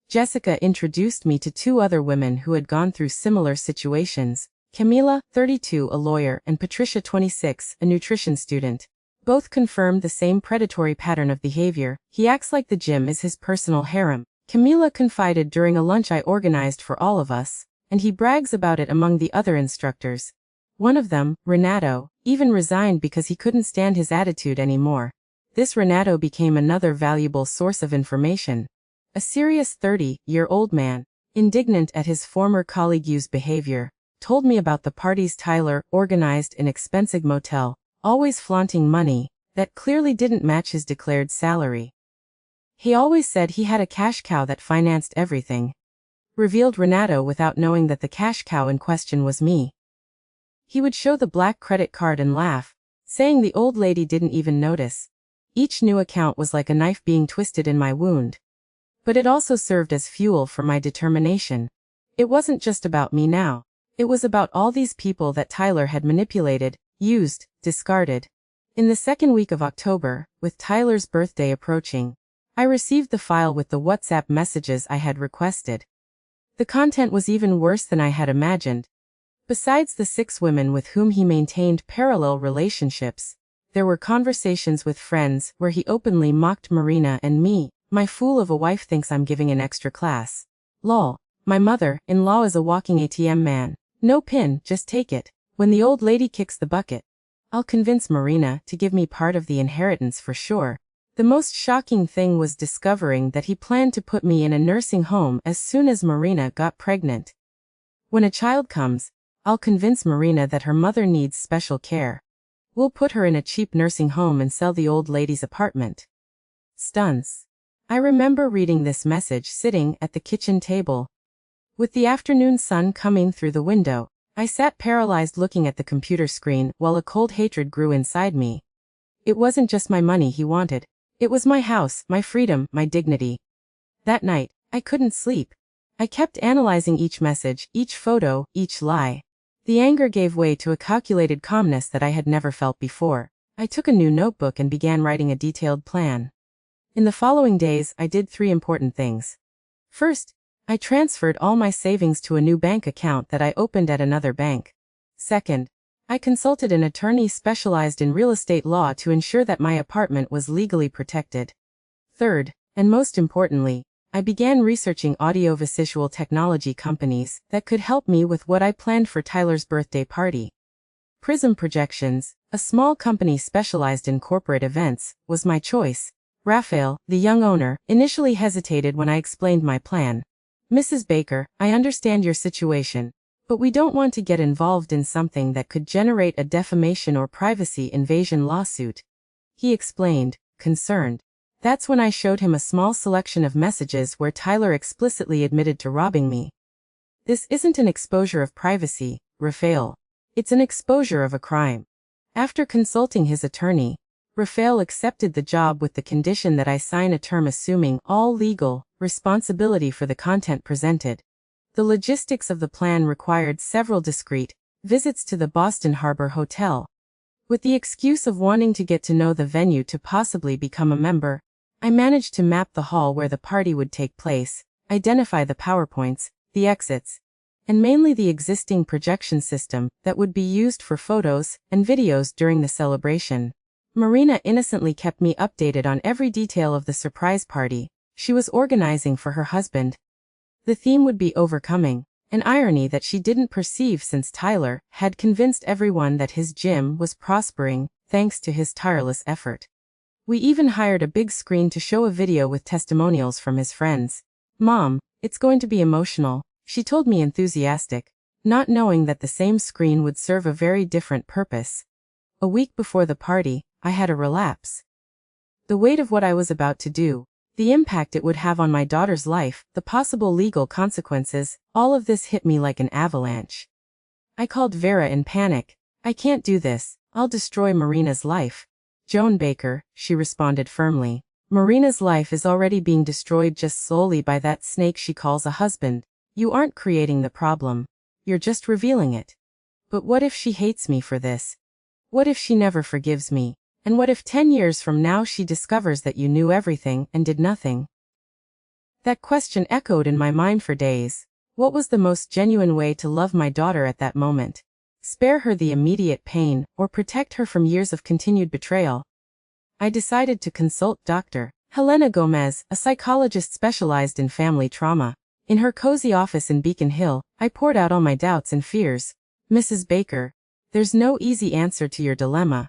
Jessica introduced me to 2 other women who had gone through similar situations. Camila, 32, a lawyer, and Patricia, 26, a nutrition student. Both confirmed the same predatory pattern of behavior. He acts like the gym is his personal harem. Camila confided during a lunch I organized for all of us, and he brags about it among the other instructors. One of them, Renato, even resigned because he couldn't stand his attitude anymore. This Renato became another valuable source of information. A serious 30-year-old man, indignant at his former colleague's behavior, told me about the parties Tyler organized in expensive motel, always flaunting money that clearly didn't match his declared salary. He always said he had a cash cow that financed everything, revealed Renato without knowing that the cash cow in question was me. He would show the black credit card and laugh, saying the old lady didn't even notice. Each new account was like a knife being twisted in my wound. But it also served as fuel for my determination. It wasn't just about me now. It was about all these people that Tyler had manipulated, used, discarded. In the second week of October, with Tyler's birthday approaching, I received the file with the WhatsApp messages I had requested. The content was even worse than I had imagined. Besides the 6 women with whom he maintained parallel relationships, there were conversations with friends where he openly mocked Marina and me. My fool of a wife thinks I'm giving an extra class. Lol. My mother-in-law is a walking ATM man. No pin, just take it. When the old lady kicks the bucket, I'll convince Marina to give me part of the inheritance for sure. The most shocking thing was discovering that he planned to put me in a nursing home as soon as Marina got pregnant. When a child comes, I'll convince Marina that her mother needs special care. We'll put her in a cheap nursing home and sell the old lady's apartment. Stunts. I remember reading this message sitting at the kitchen table. With the afternoon sun coming through the window, I sat paralyzed looking at the computer screen while a cold hatred grew inside me. It wasn't just my money he wanted. It was my house, my freedom, my dignity. That night, I couldn't sleep. I kept analyzing each message, each photo, each lie. The anger gave way to a calculated calmness that I had never felt before. I took a new notebook and began writing a detailed plan. In the following days, I did 3 important things. First, I transferred all my savings to a new bank account that I opened at another bank. Second, I consulted an attorney specialized in real estate law to ensure that my apartment was legally protected. Third, and most importantly, I began researching audiovisual technology companies that could help me with what I planned for Tyler's birthday party. Prism Projections, a small company specialized in corporate events, was my choice. Raphael, the young owner, initially hesitated when I explained my plan. Mrs. Baker, I understand your situation, but we don't want to get involved in something that could generate a defamation or privacy invasion lawsuit. He explained, concerned. That's when I showed him a small selection of messages where Tyler explicitly admitted to robbing me. This isn't an exposure of privacy, Raphael. It's an exposure of a crime. After consulting his attorney, Raphael accepted the job with the condition that I sign a term assuming all legal responsibility for the content presented. The logistics of the plan required several discreet visits to the Boston Harbor Hotel. With the excuse of wanting to get to know the venue to possibly become a member, I managed to map the hall where the party would take place, identify the PowerPoints, the exits, and mainly the existing projection system that would be used for photos and videos during the celebration. Marina innocently kept me updated on every detail of the surprise party she was organizing for her husband. The theme would be overcoming, an irony that she didn't perceive since Tyler had convinced everyone that his gym was prospering thanks to his tireless effort. We even hired a big screen to show a video with testimonials from his friends. "Mom, it's going to be emotional," she told me enthusiastic, not knowing that the same screen would serve a very different purpose. A week before the party, I had a relapse. The weight of what I was about to do, the impact it would have on my daughter's life, the possible legal consequences, all of this hit me like an avalanche. I called Vera in panic. "I can't do this. I'll destroy Marina's life." "Joan Baker," she responded firmly. "Marina's life is already being destroyed just solely by that snake she calls a husband. You aren't creating the problem. You're just revealing it. But what if she hates me for this? What if she never forgives me? And what if 10 years from now she discovers that you knew everything and did nothing?" That question echoed in my mind for days. What was the most genuine way to love my daughter at that moment? Spare her the immediate pain, or protect her from years of continued betrayal? I decided to consult Dr. Helena Gomez, a psychologist specialized in family trauma. In her cozy office in Beacon Hill, I poured out all my doubts and fears. "Mrs. Baker, there's no easy answer to your dilemma,"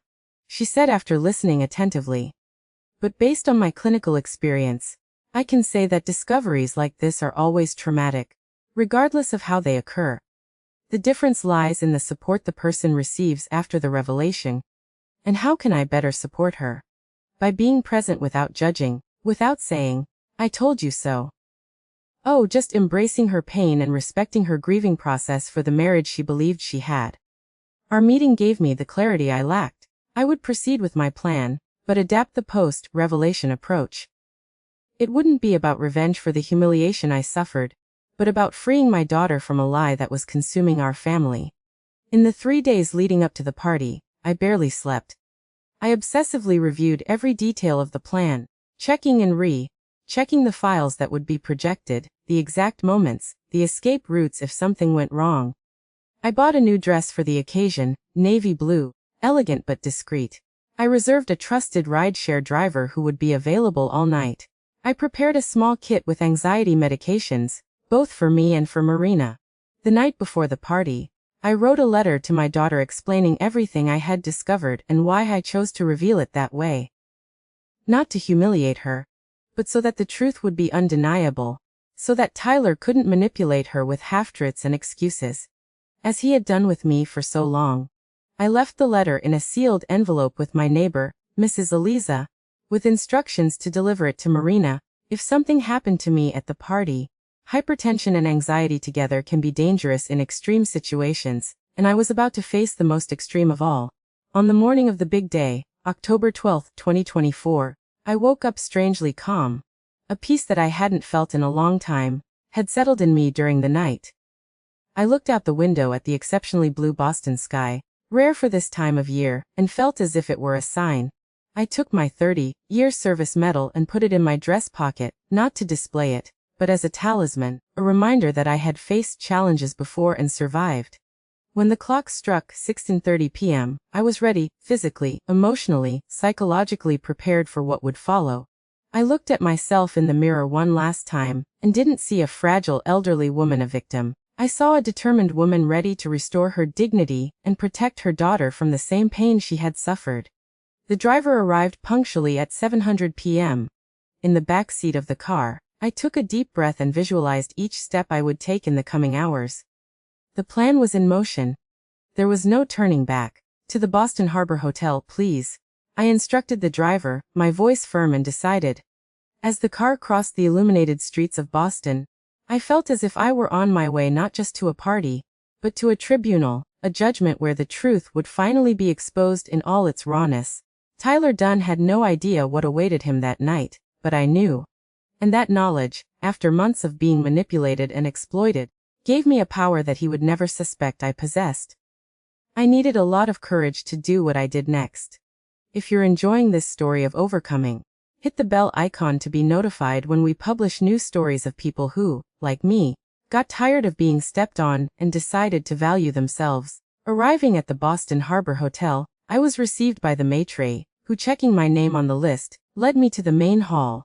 she said after listening attentively. "But based on my clinical experience, I can say that discoveries like this are always traumatic, regardless of how they occur. The difference lies in the support the person receives after the revelation. And how can I better support her? By being present without judging, without saying, 'I told you so.' Oh, just embracing her pain and respecting her grieving process for the marriage she believed she had." Our meeting gave me the clarity I lacked. I would proceed with my plan, but adapt the post-revelation approach. It wouldn't be about revenge for the humiliation I suffered, but about freeing my daughter from a lie that was consuming our family. In the 3 days leading up to the party, I barely slept. I obsessively reviewed every detail of the plan, checking and checking the files that would be projected, the exact moments, the escape routes if something went wrong. I bought a new dress for the occasion, navy blue, elegant but discreet. I reserved a trusted rideshare driver who would be available all night. I prepared a small kit with anxiety medications, both for me and for Marina. The night before the party, I wrote a letter to my daughter explaining everything I had discovered and why I chose to reveal it that way. Not to humiliate her, but so that the truth would be undeniable, so that Tyler couldn't manipulate her with half-truths and excuses, as he had done with me for so long. I left the letter in a sealed envelope with my neighbor, Mrs. Eliza, with instructions to deliver it to Marina if something happened to me at the party. Hypertension and anxiety together can be dangerous in extreme situations, and I was about to face the most extreme of all. On the morning of the big day, October 12, 2024, I woke up strangely calm. A peace that I hadn't felt in a long time had settled in me during the night. I looked out the window at the exceptionally blue Boston sky, rare for this time of year, and felt as if it were a sign. I took my 30-year service medal and put it in my dress pocket, not to display it, but as a talisman, a reminder that I had faced challenges before and survived. When the clock struck 6:30 p.m., I was ready, physically, emotionally, psychologically prepared for what would follow. I looked at myself in the mirror one last time, and didn't see a fragile elderly woman a victim. I saw a determined woman ready to restore her dignity and protect her daughter from the same pain she had suffered. The driver arrived punctually at 7:00 p.m. In the back seat of the car, I took a deep breath and visualized each step I would take in the coming hours. The plan was in motion. There was no turning back. To the Boston Harbor Hotel, please, I instructed the driver, my voice firm and decided. As the car crossed the illuminated streets of Boston, I felt as if I were on my way not just to a party, but to a tribunal, a judgment where the truth would finally be exposed in all its rawness. Tyler Dunn had no idea what awaited him that night, but I knew. And that knowledge, after months of being manipulated and exploited, gave me a power that he would never suspect I possessed. I needed a lot of courage to do what I did next. If you're enjoying this story of overcoming, hit the bell icon to be notified when we publish new stories of people who, like me, got tired of being stepped on and decided to value themselves. Arriving at the Boston Harbor Hotel, I was received by the maitre, who, checking my name on the list, led me to the main hall.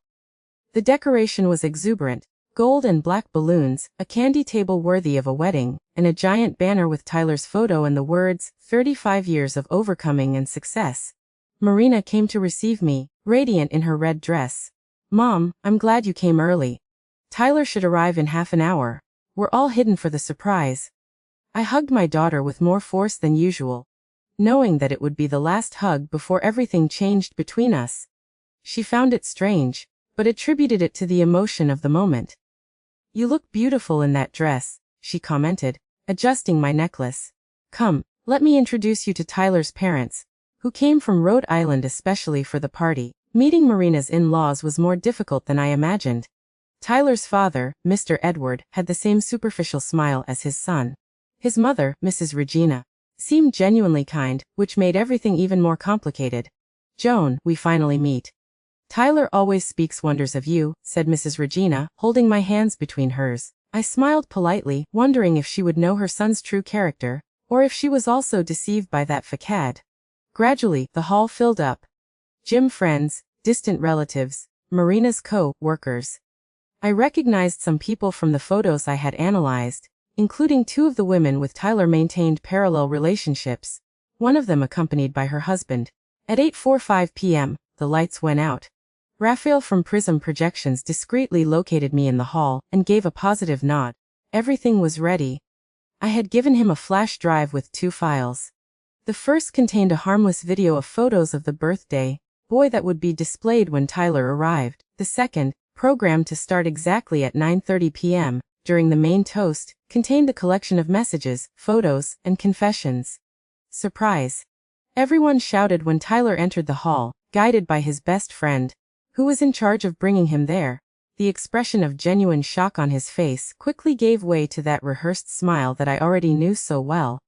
The decoration was exuberant, gold and black balloons, a candy table worthy of a wedding, and a giant banner with Tyler's photo and the words, 35 years of overcoming and success. Marina came to receive me, radiant in her red dress. Mom, I'm glad you came early. Tyler should arrive in half an hour. We're all hidden for the surprise. I hugged my daughter with more force than usual, knowing that it would be the last hug before everything changed between us. She found it strange, but attributed it to the emotion of the moment. You look beautiful in that dress, she commented, adjusting my necklace. Come, let me introduce you to Tyler's parents, who came from Rhode Island especially for the party. Meeting Marina's in-laws was more difficult than I imagined. Tyler's father, Mr. Edward, had the same superficial smile as his son. His mother, Mrs. Regina, seemed genuinely kind, which made everything even more complicated. Joan, we finally meet. Tyler always speaks wonders of you, said Mrs. Regina, holding my hands between hers. I smiled politely, wondering if she would know her son's true character, or if she was also deceived by that facade. Gradually, the hall filled up. Gym friends, distant relatives, Marina's co-workers. I recognized some people from the photos I had analyzed, including two of the women with Tyler maintained parallel relationships, one of them accompanied by her husband. At 8:45 p.m., the lights went out. Raphael from Prism Projections discreetly located me in the hall and gave a positive nod. Everything was ready. I had given him a flash drive with 2 files. The first contained a harmless video of photos of the birthday boy that would be displayed when Tyler arrived. The second, programmed to start exactly at 9:30 p.m., during the main toast, contained a collection of messages, photos, and confessions. Surprise! Everyone shouted when Tyler entered the hall, guided by his best friend, who was in charge of bringing him there. The expression of genuine shock on his face quickly gave way to that rehearsed smile that I already knew so well.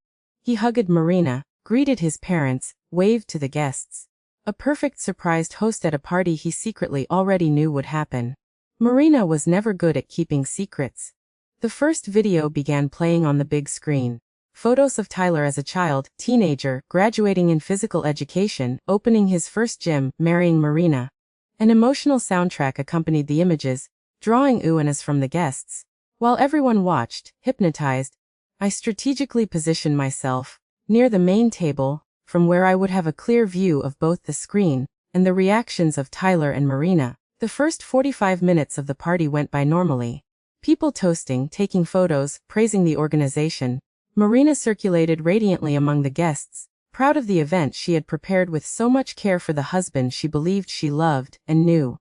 He hugged Marina, greeted his parents, waved to the guests. A perfect surprised host at a party he secretly already knew would happen. Marina was never good at keeping secrets. The first video began playing on the big screen. Photos of Tyler as a child, teenager, graduating in physical education, opening his first gym, marrying Marina. An emotional soundtrack accompanied the images, drawing ooh-ahs from the guests. While everyone watched, hypnotized, I strategically positioned myself near the main table, from where I would have a clear view of both the screen and the reactions of Tyler and Marina. The first 45 minutes of the party went by normally. People toasting, taking photos, praising the organization. Marina circulated radiantly among the guests, proud of the event she had prepared with so much care for the husband she believed she loved and knew.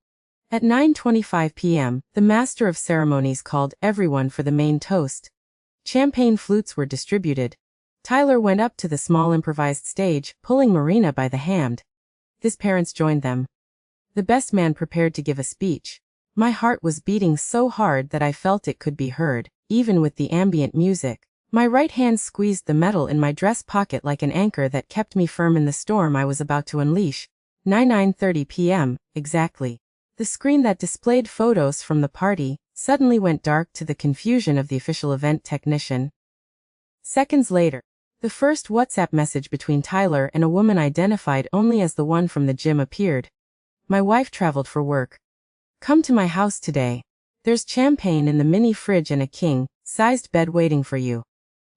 At 9:25 p.m., the master of ceremonies called everyone for the main toast. Champagne flutes were distributed. Tyler went up to the small improvised stage, pulling Marina by the hand. His parents joined them. The best man prepared to give a speech. My heart was beating so hard that I felt it could be heard, even with the ambient music. My right hand squeezed the metal in my dress pocket like an anchor that kept me firm in the storm I was about to unleash. 9:30 p.m., exactly. The screen that displayed photos from the party suddenly went dark to the confusion of the official event technician. Seconds later, the first WhatsApp message between Tyler and a woman identified only as the one from the gym appeared. My wife traveled for work. Come to my house today. There's champagne in the mini fridge and a king-sized bed waiting for you.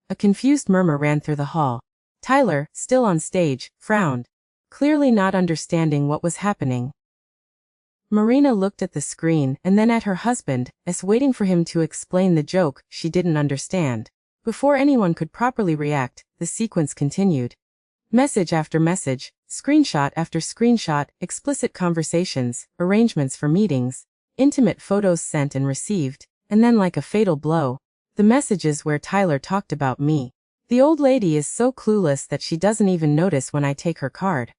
A confused murmur ran through the hall. Tyler, still on stage, frowned, clearly not understanding what was happening. Marina looked at the screen and then at her husband, as waiting for him to explain the joke she didn't understand. Before anyone could properly react, the sequence continued. Message after message, screenshot after screenshot, explicit conversations, arrangements for meetings, intimate photos sent and received, and then like a fatal blow, the messages where Tyler talked about me. The old lady is so clueless that she doesn't even notice when I take her card.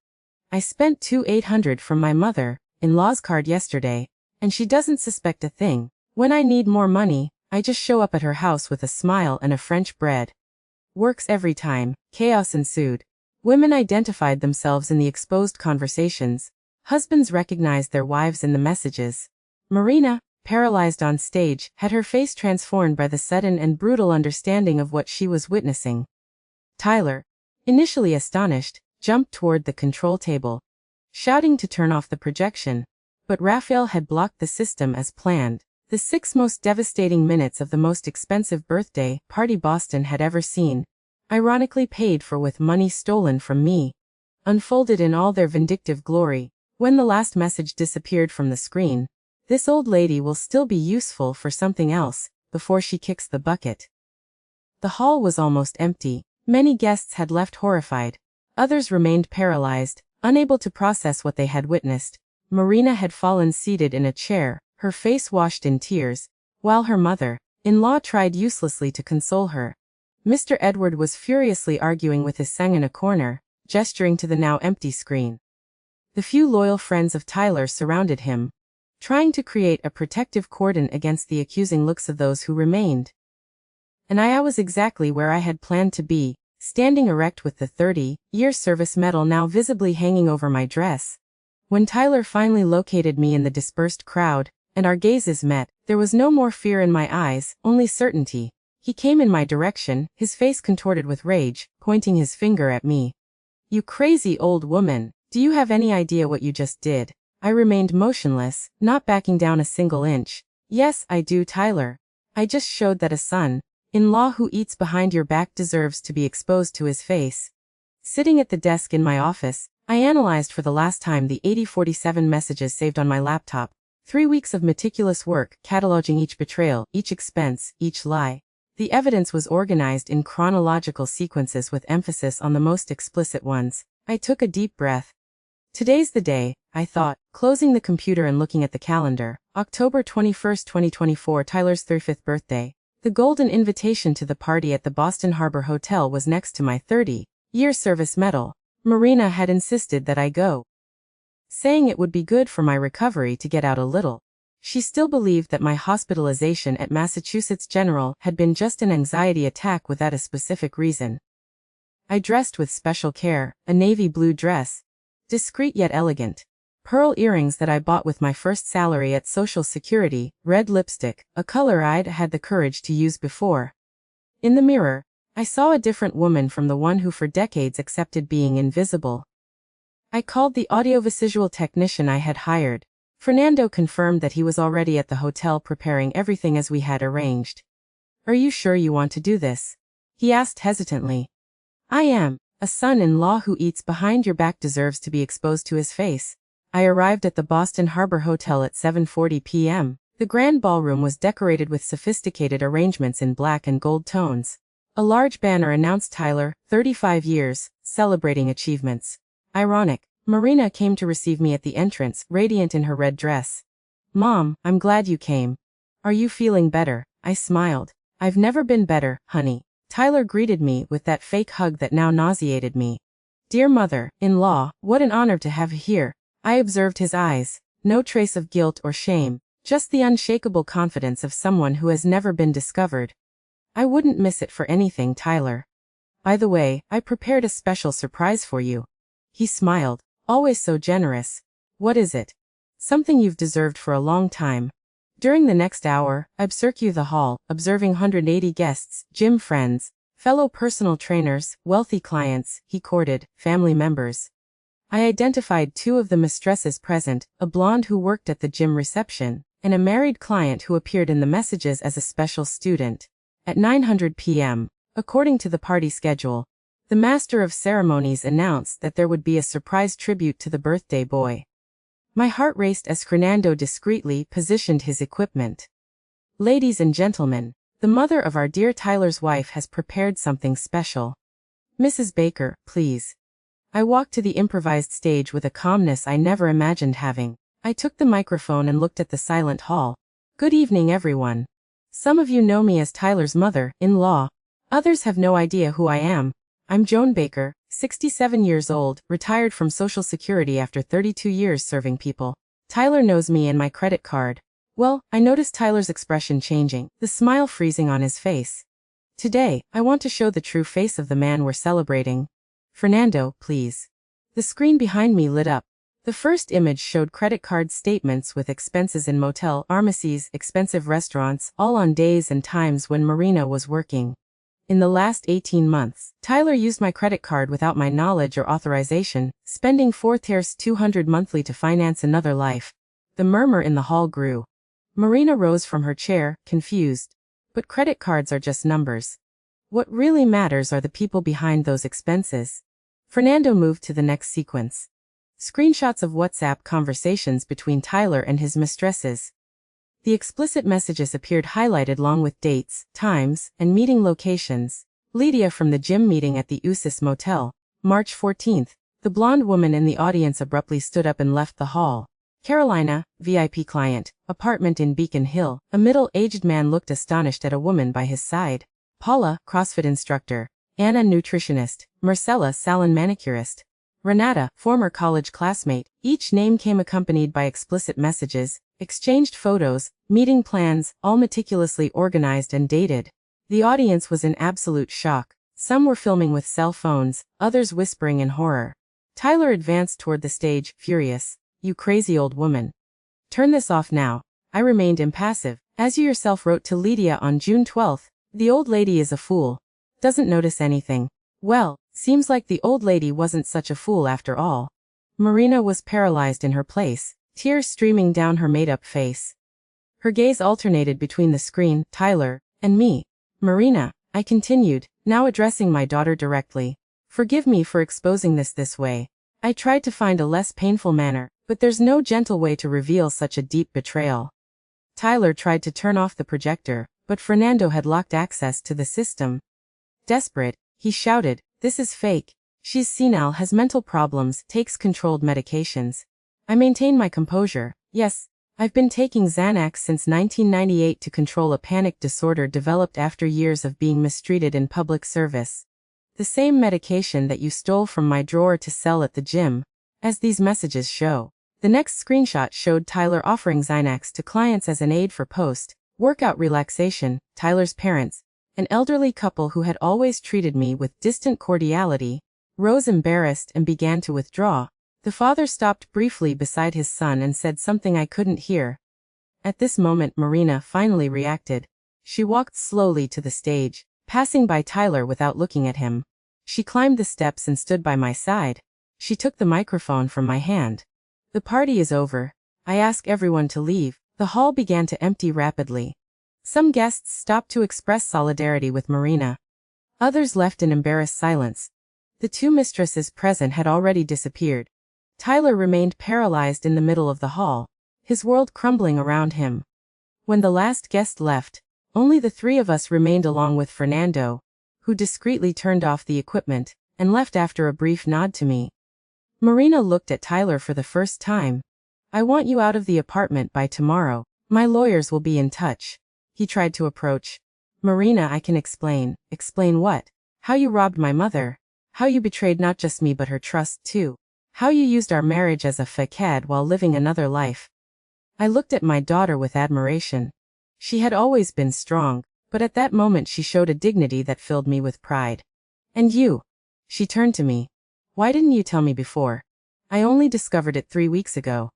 I spent $2,800 from my mother-in-law's card yesterday, and she doesn't suspect a thing. When I need more money, I just show up at her house with a smile and a French bread. Works every time. Chaos ensued. Women identified themselves in the exposed conversations. Husbands recognized their wives in the messages. Marina, paralyzed on stage, had her face transformed by the sudden and brutal understanding of what she was witnessing. Tyler, initially astonished, jumped toward the control table, shouting to turn off the projection, but Raphael had blocked the system as planned. The 6 most devastating minutes of the most expensive birthday party Boston had ever seen, ironically paid for with money stolen from me, unfolded in all their vindictive glory. When the last message disappeared from the screen, this old lady will still be useful for something else, before she kicks the bucket. The hall was almost empty. Many guests had left horrified. Others remained paralyzed, unable to process what they had witnessed. Marina had fallen seated in a chair, her face washed in tears, while her mother-in-law tried uselessly to console her. Mr. Edward was furiously arguing with his son in a corner, gesturing to the now empty screen. The few loyal friends of Tyler surrounded him, trying to create a protective cordon against the accusing looks of those who remained. And I was exactly where I had planned to be, standing erect with the 30-year service medal now visibly hanging over my dress. When Tyler finally located me in the dispersed crowd, and our gazes met, there was no more fear in my eyes, only certainty. He came in my direction, his face contorted with rage, pointing his finger at me. You crazy old woman, do you have any idea what you just did? I remained motionless, not backing down a single inch. Yes, I do, Tyler. I just showed that a son-in-law who eats behind your back deserves to be exposed to his face. Sitting at the desk in my office, I analyzed for the last time the 8047 messages saved on my laptop. 3 weeks of meticulous work, cataloging each betrayal, each expense, each lie. The evidence was organized in chronological sequences with emphasis on the most explicit ones. I took a deep breath. Today's the day, I thought, closing the computer and looking at the calendar. October 21, 2024, Tyler's 35th birthday. The golden invitation to the party at the Boston Harbor Hotel was next to my 30-year service medal. Marina had insisted that I go, saying it would be good for my recovery to get out a little. She still believed that my hospitalization at Massachusetts General had been just an anxiety attack without a specific reason. I dressed with special care, a navy blue dress, Discreet yet elegant. Pearl earrings that I bought with my first salary at Social Security, red lipstick, a color I'd had the courage to use before. In the mirror, I saw a different woman from the one who for decades accepted being invisible. I called the audiovisual technician I had hired. Fernando confirmed that he was already at the hotel preparing everything as we had arranged. Are you sure you want to do this? He asked hesitantly. I am. A son-in-law who eats behind your back deserves to be exposed to his face. I arrived at the Boston Harbor Hotel at 7:40 p.m. The grand ballroom was decorated with sophisticated arrangements in black and gold tones. A large banner announced Tyler, 35 years, celebrating achievements. Ironic, Marina came to receive me at the entrance, radiant in her red dress. Mom, I'm glad you came. Are you feeling better? I smiled. I've never been better, honey. Tyler greeted me with that fake hug that now nauseated me. Dear mother-in-law, what an honor to have you here. I observed his eyes, no trace of guilt or shame, just the unshakable confidence of someone who has never been discovered. I wouldn't miss it for anything, Tyler. By the way, I prepared a special surprise for you. He smiled, always so generous. What is it? Something you've deserved for a long time. During the next hour, I'd circle the hall, observing 180 guests, gym friends, fellow personal trainers, wealthy clients he courted, family members. I identified two of the mistresses present, a blonde who worked at the gym reception, and a married client who appeared in the messages as a special student. At 9:00 p.m., according to the party schedule, the master of ceremonies announced that there would be a surprise tribute to the birthday boy. My heart raced as Fernando discreetly positioned his equipment. Ladies and gentlemen, the mother of our dear Tyler's wife has prepared something special. Mrs. Baker, please. I walked to the improvised stage with a calmness I never imagined having. I took the microphone and looked at the silent hall. Good evening, everyone. Some of you know me as Tyler's mother-in-law. Others have no idea who I am. I'm Joan Baker, 67 years old, retired from Social Security after 32 years serving people. Tyler knows me and my credit card. Well, I noticed Tyler's expression changing, the smile freezing on his face. Today, I want to show the true face of the man we're celebrating. Fernando, please. The screen behind me lit up. The first image showed credit card statements with expenses in motel, pharmacies, expensive restaurants, all on days and times when Marina was working. In the last 18 months, Tyler used my credit card without my knowledge or authorization, spending $4,200 monthly to finance another life. The murmur in the hall grew. Marina rose from her chair, confused. But credit cards are just numbers. What really matters are the people behind those expenses. Fernando moved to the next sequence. Screenshots of WhatsApp conversations between Tyler and his mistresses. The explicit messages appeared highlighted along with dates, times, and meeting locations. Lydia from the gym meeting at the Usis Motel, March 14th. The blonde woman in the audience abruptly stood up and left the hall. Carolina, VIP client, apartment in Beacon Hill. A middle-aged man looked astonished at a woman by his side. Paula, CrossFit instructor. Anna, nutritionist. Marcella, salon manicurist. Renata, former college classmate. Each name came accompanied by explicit messages, exchanged photos, meeting plans, all meticulously organized and dated. The audience was in absolute shock. Some were filming with cell phones, others whispering in horror. Tyler advanced toward the stage, furious. You crazy old woman. Turn this off now. I remained impassive. As you yourself wrote to Lydia on June 12th, the old lady is a fool. Doesn't notice anything. Well, seems like the old lady wasn't such a fool after all. Marina was paralyzed in her place, tears streaming down her made-up face. Her gaze alternated between the screen, Tyler, and me. Marina, I continued, now addressing my daughter directly. Forgive me for exposing this way. I tried to find a less painful manner, but there's no gentle way to reveal such a deep betrayal. Tyler tried to turn off the projector, but Fernando had locked access to the system. Desperate, he shouted, this is fake. She's senile, has mental problems, takes controlled medications. I maintained my composure. Yes, I've been taking Xanax since 1998 to control a panic disorder developed after years of being mistreated in public service. The same medication that you stole from my drawer to sell at the gym, as these messages show. The next screenshot showed Tyler offering Xanax to clients as an aid for post-workout relaxation. Tyler's parents, an elderly couple who had always treated me with distant cordiality, rose embarrassed and began to withdraw. The father stopped briefly beside his son and said something I couldn't hear. At this moment Marina finally reacted. She walked slowly to the stage, passing by Tyler without looking at him. She climbed the steps and stood by my side. She took the microphone from my hand. The party is over. I ask everyone to leave. The hall began to empty rapidly. Some guests stopped to express solidarity with Marina. Others left in embarrassed silence. The two mistresses present had already disappeared. Tyler remained paralyzed in the middle of the hall, his world crumbling around him. When the last guest left, only the three of us remained along with Fernando, who discreetly turned off the equipment and left after a brief nod to me. Marina looked at Tyler for the first time. I want you out of the apartment by tomorrow. My lawyers will be in touch. He tried to approach. Marina, I can explain. Explain what? How you robbed my mother. How you betrayed not just me but her trust too. How you used our marriage as a facade while living another life. I looked at my daughter with admiration. She had always been strong, but at that moment she showed a dignity that filled me with pride. And you? She turned to me. Why didn't you tell me before? I only discovered it 3 weeks ago.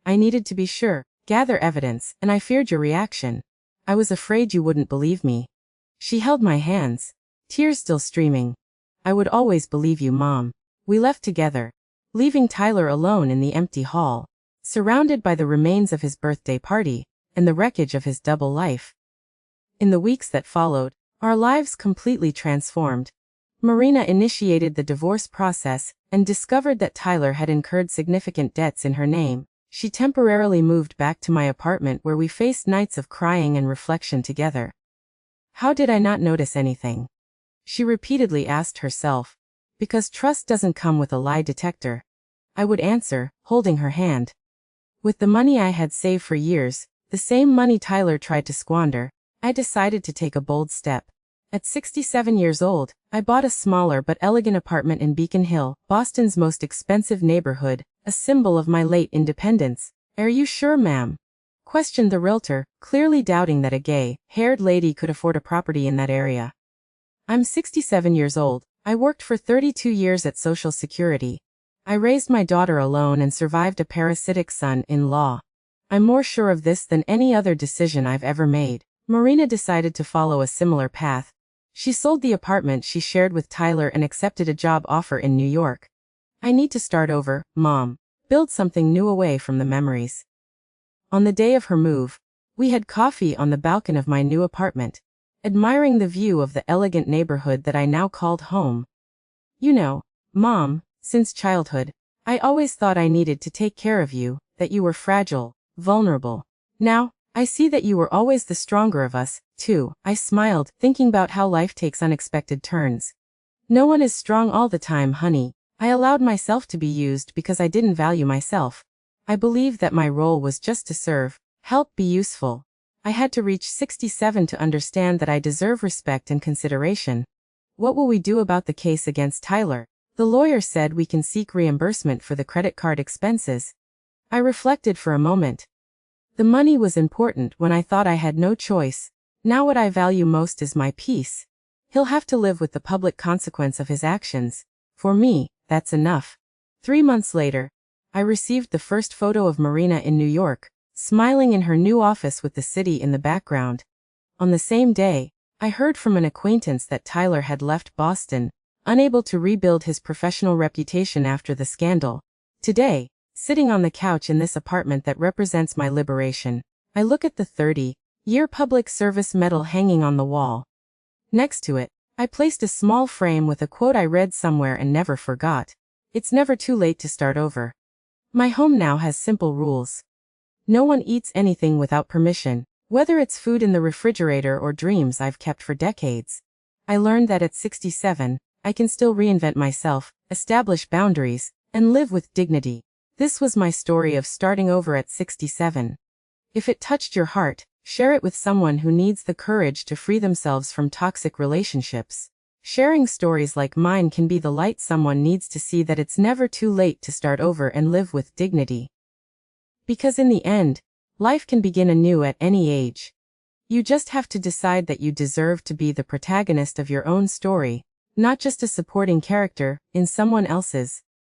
I needed to be sure, gather evidence, and I feared your reaction. I was afraid you wouldn't believe me. She held my hands, tears still streaming. I would always believe you, Mom. We left together, leaving Tyler alone in the empty hall, surrounded by the remains of his birthday party and the wreckage of his double life. In the weeks that followed, our lives completely transformed. Marina initiated the divorce process and discovered that Tyler had incurred significant debts in her name. She temporarily moved back to my apartment where we faced nights of crying and reflection together. How did I not notice anything? She repeatedly asked herself. Because trust doesn't come with a lie detector. I would answer, holding her hand. With the money I had saved for years, the same money Tyler tried to squander, I decided to take a bold step. At 67 years old, I bought a smaller but elegant apartment in Beacon Hill, Boston's most expensive neighborhood, a symbol of my late independence. Are you sure, ma'am? Questioned the realtor, clearly doubting that a gay-haired lady could afford a property in that area. I'm 67 years old. I worked for 32 years at Social Security. I raised my daughter alone and survived a parasitic son-in-law. I'm more sure of this than any other decision I've ever made. Marina decided to follow a similar path. She sold the apartment she shared with Tyler and accepted a job offer in New York. I need to start over, Mom. Build something new away from the memories. On the day of her move, we had coffee on the balcony of my new apartment, admiring the view of the elegant neighborhood that I now called home. You know, Mom, since childhood, I always thought I needed to take care of you, that you were fragile, vulnerable. Now, I see that you were always the stronger of us, too. I smiled, thinking about how life takes unexpected turns. No one is strong all the time, honey. I allowed myself to be used because I didn't value myself. I believed that my role was just to serve, help, be useful. I had to reach 67 to understand that I deserve respect and consideration. What will we do about the case against Tyler? The lawyer said we can seek reimbursement for the credit card expenses. I reflected for a moment. The money was important when I thought I had no choice. Now what I value most is my peace. He'll have to live with the public consequence of his actions. For me, that's enough. 3 months later, I received the first photo of Marina in New York, smiling in her new office with the city in the background. On the same day, I heard from an acquaintance that Tyler had left Boston, unable to rebuild his professional reputation after the scandal. Today, sitting on the couch in this apartment that represents my liberation, I look at the 30-year public service medal hanging on the wall. Next to it, I placed a small frame with a quote I read somewhere and never forgot. It's never too late to start over. My home now has simple rules. No one eats anything without permission, whether it's food in the refrigerator or dreams I've kept for decades. I learned that at 67, I can still reinvent myself, establish boundaries, and live with dignity. This was my story of starting over at 67. If it touched your heart, share it with someone who needs the courage to free themselves from toxic relationships. Sharing stories like mine can be the light someone needs to see that it's never too late to start over and live with dignity. Because in the end, life can begin anew at any age. You just have to decide that you deserve to be the protagonist of your own story, not just a supporting character in someone else's.